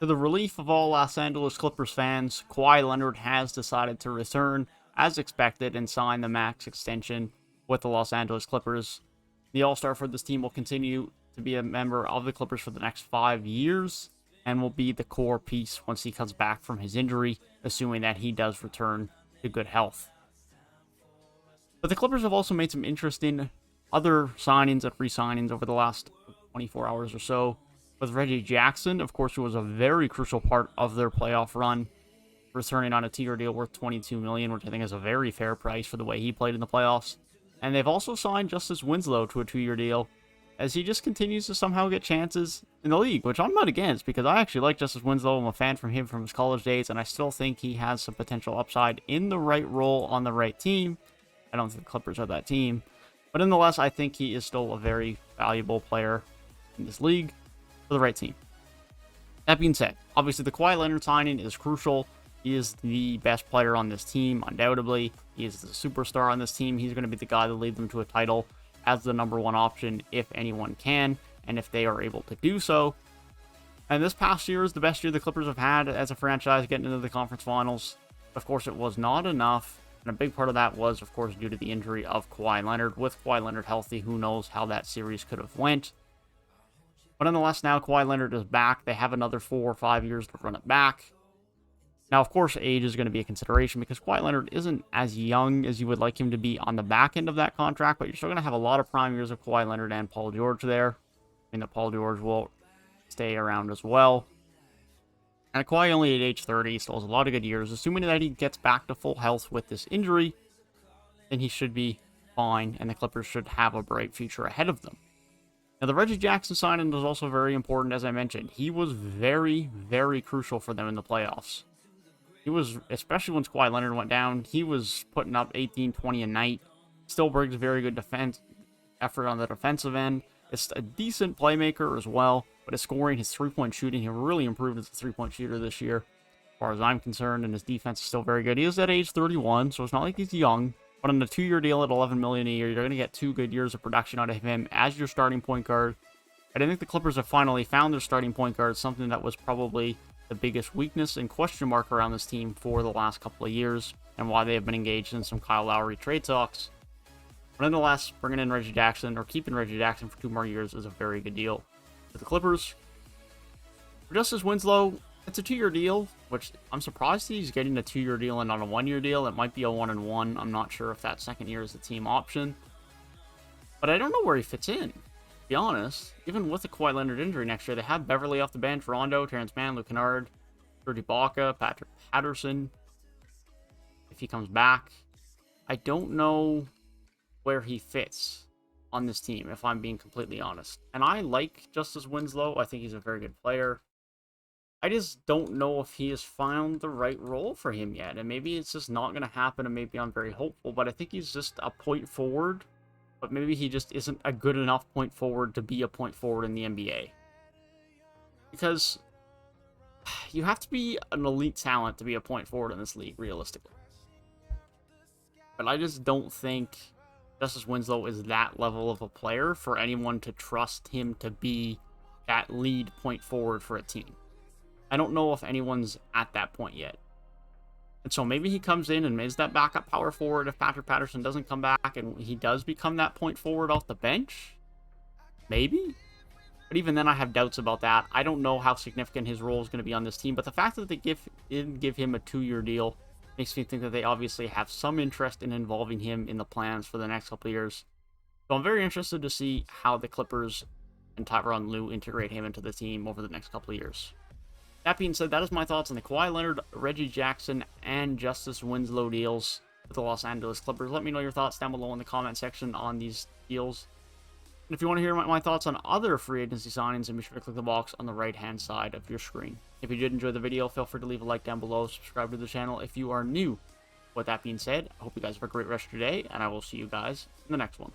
To the relief of all Los Angeles Clippers fans, Kawhi Leonard has decided to return as expected and sign the max extension with the Los Angeles Clippers. The All-Star for this team will continue to be a member of the Clippers for the next 5 years and will be the core piece once he comes back from his injury, assuming that he does return to good health. But the Clippers have also made some interesting other signings and re-signings over the last 24 hours or so. With Reggie Jackson, of course, who was a very crucial part of their playoff run, returning on a 2-year deal worth $22 million, which I think is a very fair price for the way he played in the playoffs. And they've also signed Justice Winslow to a 2-year deal, as he just continues to somehow get chances in the league, which I'm not against, because I actually like Justice Winslow. I'm a fan from him from his college days, and I still think he has some potential upside in the right role on the right team. I don't think the Clippers are that team. But nonetheless, I think he is still a very valuable player in this league for the right team. That being said, obviously the Kawhi Leonard signing is crucial. He is the best player on this team, undoubtedly. He is the superstar on this team. He's going to be the guy that leads them to a title as the number one option if anyone can, and if they are able to do so. And this past year is the best year the Clippers have had as a franchise getting into the conference finals. Of course, it was not enough, and a big part of that was, of course, due to the injury of Kawhi Leonard. With Kawhi Leonard healthy, who knows how that series could have went. But nonetheless, now Kawhi Leonard is back. They have another 4 or 5 years to run it back. Now, of course, age is going to be a consideration because Kawhi Leonard isn't as young as you would like him to be on the back end of that contract, but you're still going to have a lot of prime years of Kawhi Leonard and Paul George there. I mean, that Paul George will stay around as well. And Kawhi only at age 30, still has a lot of good years. Assuming that he gets back to full health with this injury, then he should be fine, and the Clippers should have a bright future ahead of them. Now, the Reggie Jackson signing was also very important, as I mentioned. He was very, very crucial for them in the playoffs. He was, especially once Kawhi Leonard went down, he was putting up 18, 20 a night. Still brings very good defense effort on the defensive end. It's a decent playmaker as well, but his scoring, his three-point shooting, he really improved as a three-point shooter this year, as far as I'm concerned, and his defense is still very good. He is at age 31, so it's not like he's young. But on a 2-year deal at $11 million a year, you're going to get 2 good years of production out of him as your starting point guard. And I think the Clippers have finally found their starting point guard, something that was probably the biggest weakness and question mark around this team for the last couple of years, and why they have been engaged in some Kyle Lowry trade talks. But nonetheless, bringing in Reggie Jackson, or keeping Reggie Jackson for 2 more years, is a very good deal for the Clippers. For Justice Winslow, it's a 2-year deal, which I'm surprised he's getting a 2-year deal and not a 1-year deal. It might be a 1-and-1. I'm not sure if that second year is the team option. But I don't know where he fits in, to be honest. Even with the Kawhi Leonard injury next year, they have Beverly off the bench, Rondo, Terrence Mann, Luke Kennard, Serge Ibaka, Patrick Patterson, if he comes back. I don't know where he fits on this team, if I'm being completely honest. And I like Justice Winslow. I think he's a very good player. I just don't know if he has found the right role for him yet. And maybe it's just not going to happen, and maybe I'm very hopeful. But I think he's just a point forward. But maybe he just isn't a good enough point forward to be a point forward in the NBA. Because you have to be an elite talent to be a point forward in this league, realistically. But I just don't think Justice Winslow is that level of a player for anyone to trust him to be that lead point forward for a team. I don't know if anyone's at that point yet. And so maybe he comes in and is that backup power forward if Patrick Patterson doesn't come back and he does become that point forward off the bench. Maybe. But even then I have doubts about that. I don't know how significant his role is going to be on this team. But the fact that they didn't give him a 2-year deal makes me think that they obviously have some interest in involving him in the plans for the next couple of years. So I'm very interested to see how the Clippers and Tyronn Lue integrate him into the team over the next couple of years. That being said, that is my thoughts on the Kawhi Leonard, Reggie Jackson, and Justice Winslow deals with the Los Angeles Clippers. Let me know your thoughts down below in the comment section on these deals. And if you want to hear my thoughts on other free agency signings, then be sure to click the box on the right-hand side of your screen. If you did enjoy the video, feel free to leave a like down below, subscribe to the channel if you are new. With that being said, I hope you guys have a great rest of your day, and I will see you guys in the next one.